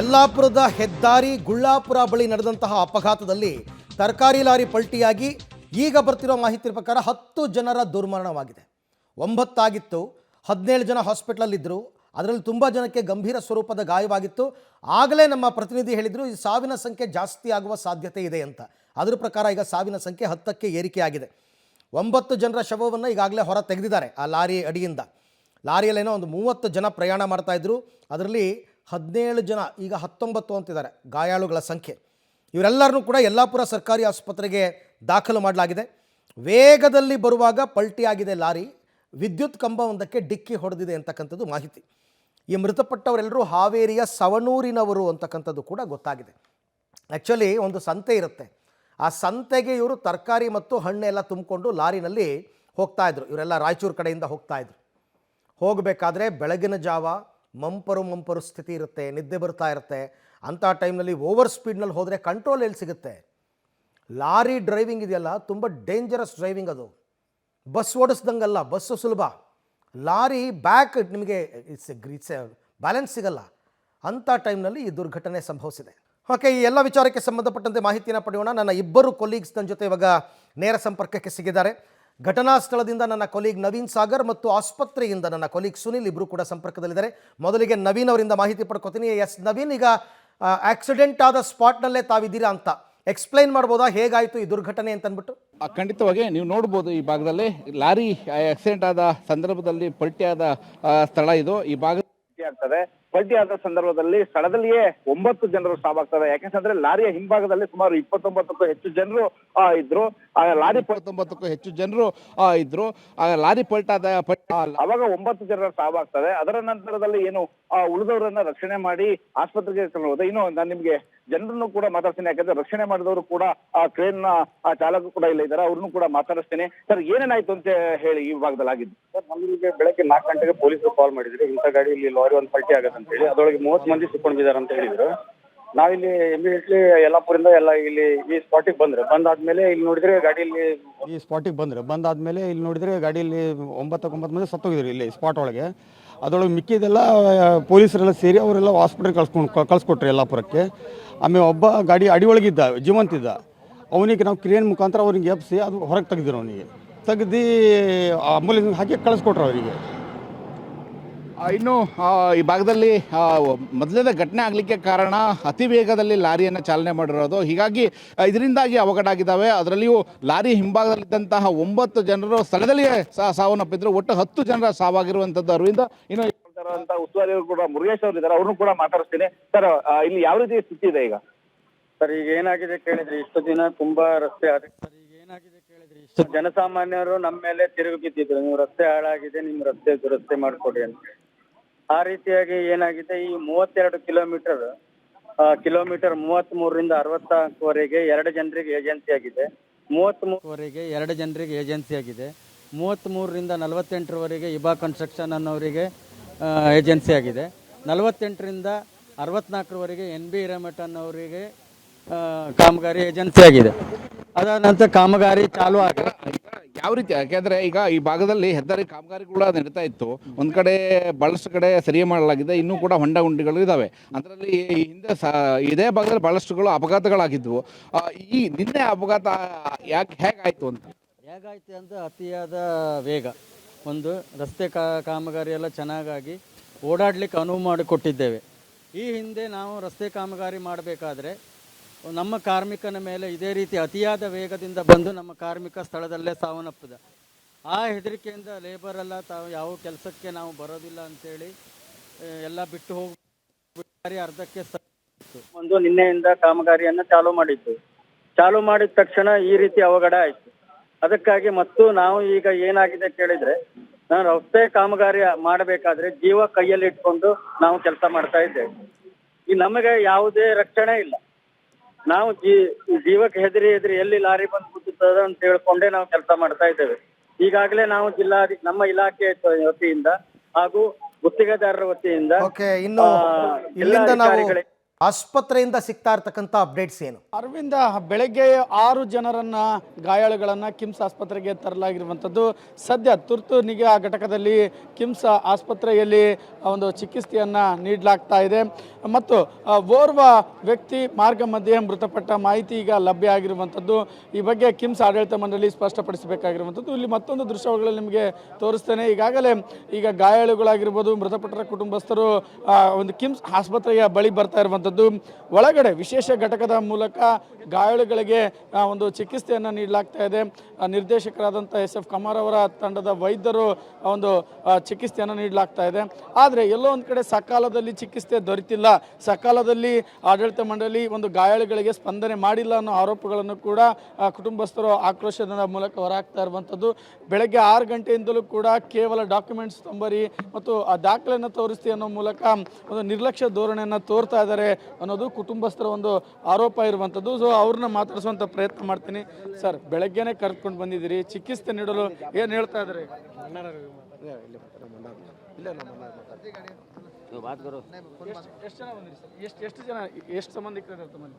ಯಲ್ಲಾಪುರದ ಹೆದ್ದಾರಿ ಗುಳ್ಳಾಪುರ ಬಳಿ ನಡೆದಂತಹ ಅಪಘಾತದಲ್ಲಿ ತರಕಾರಿ ಲಾರಿ ಪಲ್ಟಿಯಾಗಿ ಈಗ ಬರ್ತಿರೋ ಮಾಹಿತಿ ಪ್ರಕಾರ 10 ಜನರ ದುರ್ಮರಣವಾಗಿದೆ. 9 ಆಗಿತ್ತು, 17 ಜನ ಹಾಸ್ಪಿಟಲಲ್ಲಿದ್ದರು. ಅದರಲ್ಲಿ ತುಂಬ ಜನಕ್ಕೆ ಗಂಭೀರ ಸ್ವರೂಪದ ಗಾಯವಾಗಿತ್ತು. ಆಗಲೇ ನಮ್ಮ ಪ್ರತಿನಿಧಿ ಹೇಳಿದರು ಈ ಸಾವಿನ ಸಂಖ್ಯೆ ಜಾಸ್ತಿ ಆಗುವ ಸಾಧ್ಯತೆ ಇದೆ ಅಂತ. ಅದರ ಪ್ರಕಾರ ಈಗ ಸಾವಿನ ಸಂಖ್ಯೆ 10ಕ್ಕೆ ಏರಿಕೆಯಾಗಿದೆ. 9 ಜನರ ಶವವನ್ನು ಈಗಾಗಲೇ ಹೊರ ತೆಗೆದಿದ್ದಾರೆ ಆ ಲಾರಿ ಅಡಿಯಿಂದ. ಲಾರಿಯಲ್ಲೇನೋ ಒಂದು 30 ಜನ ಪ್ರಯಾಣ ಮಾಡ್ತಾಯಿದ್ರು. ಅದರಲ್ಲಿ 17 ಜನ, ಈಗ 19 ಅಂತಿದ್ದಾರೆ ಗಾಯಾಳುಗಳ ಸಂಖ್ಯೆ. ಇವರೆಲ್ಲರನ್ನೂ ಕೂಡ ಯಲ್ಲಾಪುರ ಸರ್ಕಾರಿ ಆಸ್ಪತ್ರೆಗೆ ದಾಖಲು ಮಾಡಲಾಗಿದೆ. ವೇಗದಲ್ಲಿ ಬರುವಾಗ ಪಲ್ಟಿಯಾಗಿದೆ ಲಾರಿ, ವಿದ್ಯುತ್ ಕಂಬವೊಂದಕ್ಕೆ ಡಿಕ್ಕಿ ಹೊಡೆದಿದೆ ಅಂತಕ್ಕಂಥದ್ದು ಮಾಹಿತಿ. ಈ ಮೃತಪಟ್ಟವರೆಲ್ಲರೂ ಹಾವೇರಿಯ ಸವಣೂರಿನವರು ಅಂತಕ್ಕಂಥದ್ದು ಕೂಡ ಗೊತ್ತಾಗಿದೆ. ಆ್ಯಕ್ಚುಲಿ ಒಂದು ಸಂತೆ ಇರುತ್ತೆ, ಆ ಸಂತೆಗೆ ಇವರು ತರಕಾರಿ ಮತ್ತು ಹಣ್ಣೆಲ್ಲ ತುಂಬಿಕೊಂಡು ಲಾರಿನಲ್ಲಿ ಹೋಗ್ತಾಯಿದ್ರು. ಇವರೆಲ್ಲ ರಾಯಚೂರು ಕಡೆಯಿಂದ ಹೋಗ್ತಾಯಿದ್ರು. ಹೋಗಬೇಕಾದ್ರೆ ಬೆಳಗಿನ ಜಾವ ಮಂಪರು ಸ್ಥಿತಿ ಇರುತ್ತೆ, ನಿದ್ದೆ ಬರ್ತಾ ಇರುತ್ತೆ. ಅಂಥ ಟೈಮ್ನಲ್ಲಿ ಓವರ್ ಸ್ಪೀಡ್ನಲ್ಲಿ ಹೋದರೆ ಕಂಟ್ರೋಲ್ ಎಲ್ಲಿ ಸಿಗುತ್ತೆ? ಲಾರಿ ಡ್ರೈವಿಂಗ್ ಇದೆಯಲ್ಲ, ತುಂಬ ಡೇಂಜರಸ್ ಡ್ರೈವಿಂಗ್ ಅದು. ಬಸ್ ಓಡಿಸ್ದಂಗಲ್ಲ, ಬಸ್ಸು ಸುಲಭ, ಲಾರಿ ಬ್ಯಾಕ್ ನಿಮಗೆ ಇಟ್ಸ್ ಬ್ಯಾಲೆನ್ಸ್ ಸಿಗಲ್ಲ. ಅಂಥ ಟೈಮ್ನಲ್ಲಿ ಈ ದುರ್ಘಟನೆ ಸಂಭವಿಸಿದೆ. ಓಕೆ, ಈ ಎಲ್ಲ ವಿಚಾರಕ್ಕೆ ಸಂಬಂಧಪಟ್ಟಂತೆ ಮಾಹಿತಿಯನ್ನು ಪಡೆಯೋಣ. ನನ್ನ ಇಬ್ಬರು ಕೊಲೀಗ್ಸ್ ನನ್ನ ಜೊತೆ ಇವಾಗ ನೇರ ಸಂಪರ್ಕಕ್ಕೆ ಸಿಗಿದ್ದಾರೆ. ಘಟನಾ ಸ್ಥಳದಿಂದ ನನ್ನ ಕೊಲೀಗ್ ನವೀನ್ ಸಾಗರ್ ಮತ್ತು ಆಸ್ಪತ್ರೆಯಿಂದ ನನ್ನ ಕೊಲೀಗ್ ಸುನಿಲ್ ಇಬ್ಬರು ಕೂಡ ಸಂಪರ್ಕದಲ್ಲಿದ್ದಾರೆ. ಮೊದಲಿಗೆ ನವೀನ್ ಅವರಿಂದ ಮಾಹಿತಿ ಪಡ್ಕೋತೀನಿ. ಎಸ್ ನವೀನ್, ಈಗ ಆಕ್ಸಿಡೆಂಟ್ ಆದ ಸ್ಪಾಟ್ನಲ್ಲೇ ತಾವಿದ್ದೀರಾ ಅಂತ ಎಕ್ಸ್ಪ್ಲೈನ್ ಮಾಡ್ಬೋದಾ, ಹೇಗಾಯಿತು ಈ ದುರ್ಘಟನೆ ಅಂತ ಅಂದ್ಬಿಟ್ಟು? ಖಂಡಿತವಾಗಿ ನೀವು ನೋಡ್ಬೋದು, ಈ ಭಾಗದಲ್ಲಿ ಲಾರಿ ಆಕ್ಸಿಡೆಂಟ್ ಆದ ಸಂದರ್ಭದಲ್ಲಿ ಪಲ್ಟಿಯಾದ ಸ್ಥಳ ಇದು. ಈ ಭಾಗ ಆಗ್ತದೆ ಪಲ್ಟಿ ಆದ ಸಂದರ್ಭದಲ್ಲಿ ಸ್ಥಳದಲ್ಲಿಯೇ 9 ಜನರು ಸಾವಾಗ್ತದೆ. ಯಾಕೆಂತಂದ್ರೆ ಲಾರಿಯ ಹಿಂಭಾಗದಲ್ಲಿ ಸುಮಾರು 29ಕ್ಕೂ ಹೆಚ್ಚು ಜನರು ಇದ್ರು. ಲಾರಿ 29ಕ್ಕೂ ಹೆಚ್ಚು ಜನರು ಇದ್ರು. ಲಾರಿ ಪಲ್ಟಾದ ಅವಾಗ 9 ಜನರ ಸಾವಾಗ್ತದೆ. ಅದರ ನಂತರದಲ್ಲಿ ಏನು ಉಳಿದವರನ್ನ ರಕ್ಷಣೆ ಮಾಡಿ ಆಸ್ಪತ್ರೆಗೆ ಕರ್ಕೊಂಡು. ಇನ್ನು ನಾನು ನಿಮ್ಗೆ ಜನರನ್ನು ಕೂಡ ಮಾತಾಡ್ತೀನಿ, ಯಾಕಂದ್ರೆ ರಕ್ಷಣೆ ಮಾಡಿದವರು ಕೂಡ ಕ್ರೇನ್ ನ ಚಾಲಕ ಕೂಡ ಇಲ್ಲ ಇದ್ದಾರೆ, ಅವ್ರನ್ನು ಕೂಡ ಮಾತಾಡಿಸ್ತೇನೆ. ಸರ್, ಏನೇನಾಯ್ತು ಅಂತ ಹೇಳಿ ಈ ಭಾಗದಲ್ಲಿ ಆಗಿದ್ದು? ಸರ್, ನಮಗೆ ಬೆಳಗ್ಗೆ 4 ಗಂಟೆಗೆ ಪೊಲೀಸರು ಕಾಲ್ ಮಾಡಿದ್ರು, ಇಂಥ ಗಾಡಿ ಇಲ್ಲಿ ಲಾರಿ ಒಂದು ಪಲ್ಟಿ ಆಗತ್ತೆ ಅಂತ ಹೇಳಿ. ಅದರೊಳಗೆ 30 ಮಂದಿ ಸಿಕ್ಕೊಂಡಿದ್ದಾರೆ ಅಂತ ಹೇಳಿದ್ರು. ನಾವಿಲ್ಲಿ ಇಮಿಡಿಯೇಟ್ಲಿ ಯಲ್ಲಾಪುರಿಂದ ಎಲ್ಲ ಇಲ್ಲಿ ಈ ಸ್ಪಾಟಿಗೆ ಬಂದಾದ್ಮೇಲೆ ಇಲ್ಲಿ ನೋಡಿದ್ರೆ ಗಾಡಿಯಲ್ಲಿ ಗಾಡಿಯಲ್ಲಿ 9 ಮಂದಿ ಸತ್ತೋಗಿದ್ರು ಇಲ್ಲಿ ಸ್ಪಾಟ್ ಒಳಗೆ. ಅದರೊಳಗೆ ಮಿಕ್ಕಿದೆಲ್ಲ ಪೊಲೀಸರೆಲ್ಲ ಸೇರಿ ಅವರೆಲ್ಲ ಹಾಸ್ಪಿಟಲ್ ಕಳ್ಸ್ಕೊಟ್ರು ಯಲ್ಲಾಪುರಕ್ಕೆ. ಆಮೇಲೆ ಒಬ್ಬ ಗಾಡಿ ಅಡಿಯೊಳಗಿದ್ದ ಜೀವಂತಿದ್ದ, ಅವನಿಗೆ ನಾವು ಕ್ರೇನ್ ಮುಖಾಂತರ ಅವ್ರಿಗೆ ಎಬ್ಸಿ ಅದು ಹೊರಗೆ ತೆಗೆದಿರು. ಅವನಿಗೆ ತೆಗ್ದು ಆಂಬುಲೆನ್ಸ್ ಹಾಕಿ ಕಳಿಸ್ಕೊಟ್ರು ಅವರಿಗೆ. ಇನ್ನು ಈ ಭಾಗದಲ್ಲಿ ಮೊದಲನೇ ಘಟನೆ ಆಗಲಿಕ್ಕೆ ಕಾರಣ ಅತಿ ವೇಗದಲ್ಲಿ ಲಾರಿಯನ್ನು ಚಾಲನೆ ಮಾಡಿರೋದು. ಹೀಗಾಗಿ ಇದರಿಂದಾಗಿ ಅವಘಡ ಆಗಿದ್ದಾವೆ. ಅದರಲ್ಲಿಯೂ ಲಾರಿ ಹಿಂಭಾಗದಲ್ಲಿದ್ದಂತಹ 9 ಜನರು ಸ್ಥಳದಲ್ಲಿಯೇ ಸಾವನ್ನಪ್ಪಿದ್ರು. ಒಟ್ಟು 10 ಜನರ ಸಾವಾಗಿರುವಂಥದ್ದು. ಅರವಿಂದ, ಇನ್ನು ಉಸ್ತುವಾರಿ ಕೂಡ ಮುರುಗೇಶ್ ಅವರು ಇದ್ದಾರೆ, ಅವ್ರನ್ನು ಕೂಡ ಮಾತಾಡಿಸ್ತೀನಿ. ಸರ್, ಇಲ್ಲಿ ಯಾವ ರೀತಿ ಸ್ಥಿತಿ ಇದೆ ಈಗ? ಸರ್, ಈಗ ಏನಾಗಿದೆ ಕೇಳಿದ್ರಿ, ಇಷ್ಟು ದಿನ ತುಂಬಾ ರಸ್ತೆ ಇಷ್ಟು ಜನಸಾಮಾನ್ಯರು ನಮ್ಮ ಮೇಲೆ ತಿರುಗಿ ಬಿದ್ದಿದ್ರು, ನೀವು ರಸ್ತೆ ಹಾಳಾಗಿದೆ, ನಿಮ್ ರಸ್ತೆ ದುರಸ್ತಿ ಮಾಡ್ಕೊಡಿ ಅಂತ. ಆ ರೀತಿಯಾಗಿ ಏನಾಗಿದೆ, ಈ 32 ಕಿಲೋಮೀಟರ್ 33ರಿಂದ 64ವರೆಗೆ 2 ಜನರಿಗೆ ಏಜೆನ್ಸಿ ಆಗಿದೆ. 33ವರೆಗೆ 2 ಜನರಿಗೆ ಏಜೆನ್ಸಿ ಆಗಿದೆ. 33ರಿಂದ 48ರವರೆಗೆ ಇಬಾ ಕನ್ಸ್ಟ್ರಕ್ಷನ್ ಅನ್ನೋರಿಗೆ ಏಜೆನ್ಸಿ ಆಗಿದೆ. 48ರಿಂದ 64ರವರೆಗೆ NB ಹಿರೇಮಠ ಅನ್ನೋರಿಗೆ ಕಾಮಗಾರಿ ಏಜೆನ್ಸಿ ಆಗಿದೆ. ಅದಾದ ನಂತರ ಕಾಮಗಾರಿ ಚಾಲೂ ಆಗಿದೆ. ಯಾವ ರೀತಿ? ಯಾಕೆಂದರೆ ಈಗ ಈ ಭಾಗದಲ್ಲಿ ಹೆದ್ದಾರಿ ಕಾಮಗಾರಿಗಳು ನಡೀತಾ ಇತ್ತು. ಒಂದು ಕಡೆ ಭಾಳಷ್ಟು ಕಡೆ ಸರಿ ಮಾಡಲಾಗಿದೆ, ಇನ್ನೂ ಕೂಡ ಹೊಂಡ ಗುಂಡಿಗಳು ಇದ್ದಾವೆ. ಅದರಲ್ಲಿ ಹಿಂದೆ ಇದೇ ಭಾಗದಲ್ಲಿ ಭಾಳಷ್ಟುಗಳು ಅಪಘಾತಗಳಾಗಿದ್ವು. ಈ ನಿನ್ನೆ ಅಪಘಾತ ಹೇಗಾಯಿತು ಅಂತ? ಹೇಗಾಯ್ತು ಅಂತ ಅತಿಯಾದ ವೇಗ, ಒಂದು ರಸ್ತೆ ಕಾಮಗಾರಿ ಎಲ್ಲ ಚೆನ್ನಾಗಾಗಿ ಓಡಾಡಲಿಕ್ಕೆ ಅನುವು ಮಾಡಿಕೊಟ್ಟಿದ್ದೇವೆ. ಈ ಹಿಂದೆ ನಾವು ರಸ್ತೆ ಕಾಮಗಾರಿ ಮಾಡಬೇಕಾದ್ರೆ ನಮ್ಮ ಕಾರ್ಮಿಕನ ಮೇಲೆ ಇದೇ ರೀತಿ ಅತಿಯಾದ ವೇಗದಿಂದ ಬಂದು ನಮ್ಮ ಕಾರ್ಮಿಕ ಸ್ಥಳದಲ್ಲೇ ಸಾವನ್ನಪ್ಪಿದ. ಆ ಹೆದರಿಕೆಯಿಂದ ಲೇಬರೆಲ್ಲ ತಾವು ಯಾವ ಕೆಲಸಕ್ಕೆ ನಾವು ಬರೋದಿಲ್ಲ ಅಂಥೇಳಿ ಎಲ್ಲ ಬಿಟ್ಟು ಹೋಗಿ ಅರ್ಧಕ್ಕೆ ಒಂದು ನಿನ್ನೆಯಿಂದ ಕಾಮಗಾರಿಯನ್ನು ಚಾಲೂ ಮಾಡಿದ್ದು. ಚಾಲೂ ಮಾಡಿದ ತಕ್ಷಣ ಈ ರೀತಿ ಅವಘಡ ಆಯಿತು. ಅದಕ್ಕಾಗಿ ಮತ್ತು ನಾವು ಈಗ ಏನಾಗಿದೆ ಕೇಳಿದರೆ, ನಾನು ರಸ್ತೆ ಕಾಮಗಾರಿ ಮಾಡಬೇಕಾದ್ರೆ ಜೀವ ಕೈಯಲ್ಲಿ ಇಟ್ಕೊಂಡು ನಾವು ಕೆಲಸ ಮಾಡ್ತಾ ಇದ್ದೇವೆ. ಈ ನಮಗೆ ಯಾವುದೇ ರಕ್ಷಣೆ ಇಲ್ಲ. ನಾವು ಜೀವಕ್ಕೆ ಹೆದರಿ ಎಲ್ಲಿ ಲಾರಿ ಬಂದು ಕೂತದ ಅಂತ ಹೇಳ್ಕೊಂಡೇ ನಾವು ಕೆಲಸ ಮಾಡ್ತಾ ಇದ್ದೇವೆ. ಈಗಾಗಲೇ ನಾವು ನಮ್ಮ ಇಲಾಖೆ ವತಿಯಿಂದ ಹಾಗೂ ಗುತ್ತಿಗೆದಾರರ ವತಿಯಿಂದ ಓಕೆ, ಇನ್ನು ಇಲ್ಲಿಂದ ನಾವು ಜಿಲ್ಲಾಧಿಕಾರಿಗಳಿಗೆ ಆಸ್ಪತ್ರೆಯಿಂದ ಸಿಗ್ತಾ ಇರ್ತಕ್ಕಂಥ ಅಪ್ಡೇಟ್ಸ್ ಏನು? ಅರವಿಂದ, ಬೆಳಗ್ಗೆ 6 ಜನರನ್ನ ಗಾಯಾಳುಗಳನ್ನ ಕಿಮ್ಸ್ ಆಸ್ಪತ್ರೆಗೆ ತರಲಾಗಿರುವಂಥದ್ದು. ಸದ್ಯ ತುರ್ತು ನಿಗಾ ಘಟಕದಲ್ಲಿ ಕಿಮ್ಸ್ ಆಸ್ಪತ್ರೆಯಲ್ಲಿ ಒಂದು ಚಿಕಿತ್ಸೆಯನ್ನ ನೀಡಲಾಗ್ತಾ ಇದೆ ಮತ್ತು ಓರ್ವ ವ್ಯಕ್ತಿ ಮಾರ್ಗ ಮಧ್ಯೆ ಮೃತಪಟ್ಟ ಮಾಹಿತಿ ಈಗ ಲಭ್ಯ ಆಗಿರುವಂಥದ್ದು. ಈ ಬಗ್ಗೆ ಕಿಮ್ಸ್ ಆಡಳಿತ ಮಂಡಳಿ ಸ್ಪಷ್ಟಪಡಿಸಬೇಕಾಗಿರುವಂಥದ್ದು. ಇಲ್ಲಿ ಮತ್ತೊಂದು ದೃಶ್ಯಗಳಲ್ಲಿ ನಿಮಗೆ ತೋರಿಸ್ತೇನೆ. ಈಗಾಗಲೇ ಈಗ ಗಾಯಾಳುಗಳಾಗಿರ್ಬೋದು, ಮೃತಪಟ್ಟರ ಕುಟುಂಬಸ್ಥರು ಒಂದು ಕಿಮ್ಸ್ ಆಸ್ಪತ್ರೆಯ ಬಳಿ ಬರ್ತಾ ಇರುವಂಥದ್ದು. ಒಳಗಡೆ ವಿಶೇಷ ಘಟಕದ ಮೂಲಕ ಗಾಯಾಳುಗಳಿಗೆ ಒಂದು ಚಿಕಿತ್ಸೆಯನ್ನು ನೀಡಲಾಗ್ತಾ ಇದೆ. ನಿರ್ದೇಶಕರಾದಂಥ SF ಕಮಾರ್ ಅವರ ತಂಡದ ವೈದ್ಯರು ಒಂದು ಚಿಕಿತ್ಸೆಯನ್ನು ನೀಡಲಾಗ್ತಾ ಇದೆ. ಆದರೆ ಎಲ್ಲೋ ಒಂದು ಕಡೆ ಸಕಾಲದಲ್ಲಿ ಚಿಕಿತ್ಸೆ ದೊರೆತಿಲ್ಲ, ಸಕಾಲದಲ್ಲಿ ಆಡಳಿತ ಮಂಡಳಿ ಒಂದು ಗಾಯಾಳುಗಳಿಗೆ ಸ್ಪಂದನೆ ಮಾಡಿಲ್ಲ ಅನ್ನೋ ಆರೋಪಗಳನ್ನು ಕೂಡ ಕುಟುಂಬಸ್ಥರು ಆಕ್ರೋಶದ ಮೂಲಕ ಹೊರಹಾಕ್ತಾ ಇರುವಂಥದ್ದು. ಬೆಳಗ್ಗೆ 6 ಗಂಟೆಯಿಂದಲೂ ಕೂಡ ಕೇವಲ ಡಾಕ್ಯುಮೆಂಟ್ಸ್ ತಂಬರಿ ಮತ್ತು ಆ ದಾಖಲೆಯನ್ನು ತೋರಿಸ್ತಿ ಅನ್ನೋ ಮೂಲಕ ಒಂದು ನಿರ್ಲಕ್ಷ್ಯ ಧೋರಣೆಯನ್ನು ತೋರ್ತಾ ಇದ್ದಾರೆ ಅನ್ನೋದು ಕುಟುಂಬಸ್ಥರ ಒಂದು ಆರೋಪ ಇರುವಂಥದ್ದು. ಸೊ ಅವ್ರನ್ನ ಮಾತಾಡಿಸುವಂಥ ಪ್ರಯತ್ನ ಮಾಡ್ತೀನಿ. ಸರ್, ಬೆಳಗ್ಗೆನೆ ಕರೆದುಕೊಂಡು ಬಂದಿದ್ದೀರಿ, ಚಿಕಿತ್ಸೆ ನೀಡಲು ಏನು ಹೇಳ್ತಾ ಇದ್ದಾರೆ? ಎಷ್ಟು ಜನ ಬಂದಿರಿ ಸರ್? ಎಷ್ಟು ಸಂಬಂಧಿಕರು ತಮ್ಮಲ್ಲಿ?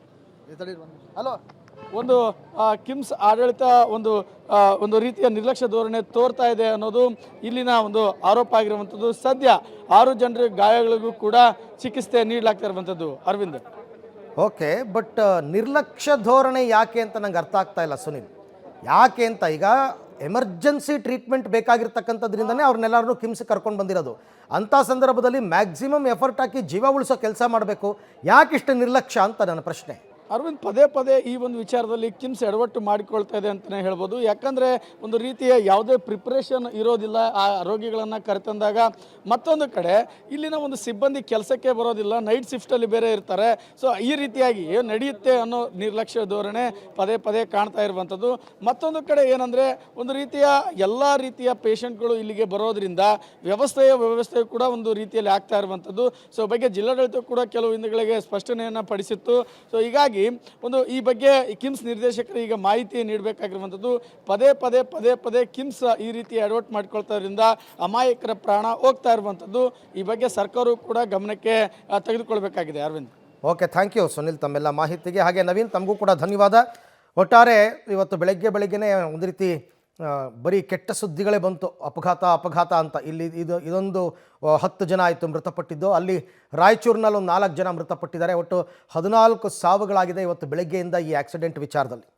ಹಲೋ, ಒಂದು ಕಿಮ್ಸ್ ಆಡಳಿತ ಒಂದು ರೀತಿಯ ನಿರ್ಲಕ್ಷ್ಯ ಧೋರಣೆ ತೋರ್ತಾ ಇದೆ ಅನ್ನೋದು ಇಲ್ಲಿನ ಒಂದು ಆರೋಪ ಆಗಿರುವಂಥದ್ದು. ಸದ್ಯ 6 ಜನರ ಗಾಯಗಳಿಗೂ ಕೂಡ ಚಿಕಿತ್ಸೆ ನೀಡಲಾಗ್ತಾ ಇರುವಂಥದ್ದು. ಅರವಿಂದ್, ಓಕೆ, ಬಟ್ ನಿರ್ಲಕ್ಷ್ಯ ಧೋರಣೆ ಯಾಕೆ ಅಂತ ನಂಗೆ ಅರ್ಥ ಆಗ್ತಾ ಇಲ್ಲ ಸುನಿಲ್. ಯಾಕೆ ಅಂತ, ಈಗ ಎಮರ್ಜೆನ್ಸಿ ಟ್ರೀಟ್ಮೆಂಟ್ ಬೇಕಾಗಿರ್ತಕ್ಕಂಥದ್ರಿಂದನೇ ಅವ್ರನ್ನೆಲ್ಲರನ್ನೂ ಕಿಮ್ಸ್ ಕರ್ಕೊಂಡು ಬಂದಿರೋದು. ಅಂಥ ಸಂದರ್ಭದಲ್ಲಿ ಮ್ಯಾಕ್ಸಿಮಮ್ ಎಫರ್ಟ್ ಹಾಕಿ ಜೀವ ಉಳಿಸೋ ಕೆಲಸ ಮಾಡಬೇಕು. ಯಾಕಿಷ್ಟು ನಿರ್ಲಕ್ಷ್ಯ ಅಂತ ನನ್ನ ಪ್ರಶ್ನೆ. ಅರವಿಂದ್, ಪದೇ ಈ ಒಂದು ವಿಚಾರದಲ್ಲಿ ಕಿಮ್ಸ್ ಎಡವಟ್ಟು ಮಾಡಿಕೊಳ್ತಾ ಇದೆ ಅಂತಲೇ ಹೇಳ್ಬೋದು. ಯಾಕಂದರೆ ಒಂದು ರೀತಿಯ ಯಾವುದೇ ಪ್ರಿಪ್ರೇಷನ್ ಇರೋದಿಲ್ಲ ಆ ರೋಗಿಗಳನ್ನು ಕರೆತಂದಾಗ. ಮತ್ತೊಂದು ಕಡೆ ಇಲ್ಲಿನ ಒಂದು ಸಿಬ್ಬಂದಿ ಕೆಲಸಕ್ಕೆ ಬರೋದಿಲ್ಲ, ನೈಟ್ ಶಿಫ್ಟಲ್ಲಿ ಬೇರೆ ಇರ್ತಾರೆ. ಸೊ ಈ ರೀತಿಯಾಗಿ ನಡೆಯುತ್ತೆ ಅನ್ನೋ ನಿರ್ಲಕ್ಷ್ಯ ಧೋರಣೆ ಪದೇ ಕಾಣ್ತಾ ಇರುವಂಥದ್ದು. ಮತ್ತೊಂದು ಕಡೆ ಏನಂದರೆ, ಒಂದು ರೀತಿಯ ಎಲ್ಲ ರೀತಿಯ ಪೇಷಂಟ್ಗಳು ಇಲ್ಲಿಗೆ ಬರೋದ್ರಿಂದ ವ್ಯವಸ್ಥೆ ಕೂಡ ಒಂದು ರೀತಿಯಲ್ಲಿ ಆಗ್ತಾ ಇರುವಂಥದ್ದು. ಸೊ ಬಗ್ಗೆ ಜಿಲ್ಲಾಡಳಿತ ಕೂಡ ಕೆಲವು ಹಿಂದಗಳಿಗೆ ಸ್ಪಷ್ಟನೆಯನ್ನು ಪಡಿಸಿತ್ತು. ಸೊ ಹೀಗಾಗಿ ಈ ಬಗ್ಗೆ ಕಿಮ್ಸ್ ನಿರ್ದೇಶಕರು ಈಗ ಮಾಹಿತಿ ನೀಡಬೇಕಾಗಿರುವಂಥದ್ದು. ಪದೇ ಕಿಮ್ಸ್ ಈ ರೀತಿ ಅಡ್ವರ್ಟ್ ಮಾಡ್ಕೊಳ್ತಾದ್ರಿಂದ ಅಮಾಯಕರ ಪ್ರಾಣ ಹೋಗ್ತಾ ಇರುವಂಥದ್ದು. ಈ ಬಗ್ಗೆ ಸರ್ಕಾರವು ಕೂಡ ಗಮನಕ್ಕೆ ತೆಗೆದುಕೊಳ್ಬೇಕಾಗಿದೆ. Arvind, okay, thank you Sunil ತಮ್ಮೆಲ್ಲ ಮಾಹಿತಿಗೆ. ಹಾಗೆ ನವೀನ್, ತಮಗೂ ಕೂಡ ಧನ್ಯವಾದ. ಒಟ್ಟಾರೆ ಇವತ್ತು ಬೆಳಗ್ಗೆನೇ ಒಂದು ರೀತಿ ಬರೀ ಕೆಟ್ಟ ಸುದ್ದಿಗಳೇ ಬಂತು. ಅಪಘಾತ ಅಂತ. ಇಲ್ಲಿ ಇದೊಂದು 10 ಜನ ಆಯಿತು ಮೃತಪಟ್ಟಿದ್ದು. ಅಲ್ಲಿ ರಾಯಚೂರಿನಲ್ಲಿ ಒಂದು 4 ಜನ ಮೃತಪಟ್ಟಿದ್ದಾರೆ. ಒಟ್ಟು 14 ಸಾವುಗಳಾಗಿದೆ ಇವತ್ತು ಬೆಳಗ್ಗೆಯಿಂದ ಈ ಆಕ್ಸಿಡೆಂಟ್ ವಿಚಾರದಲ್ಲಿ.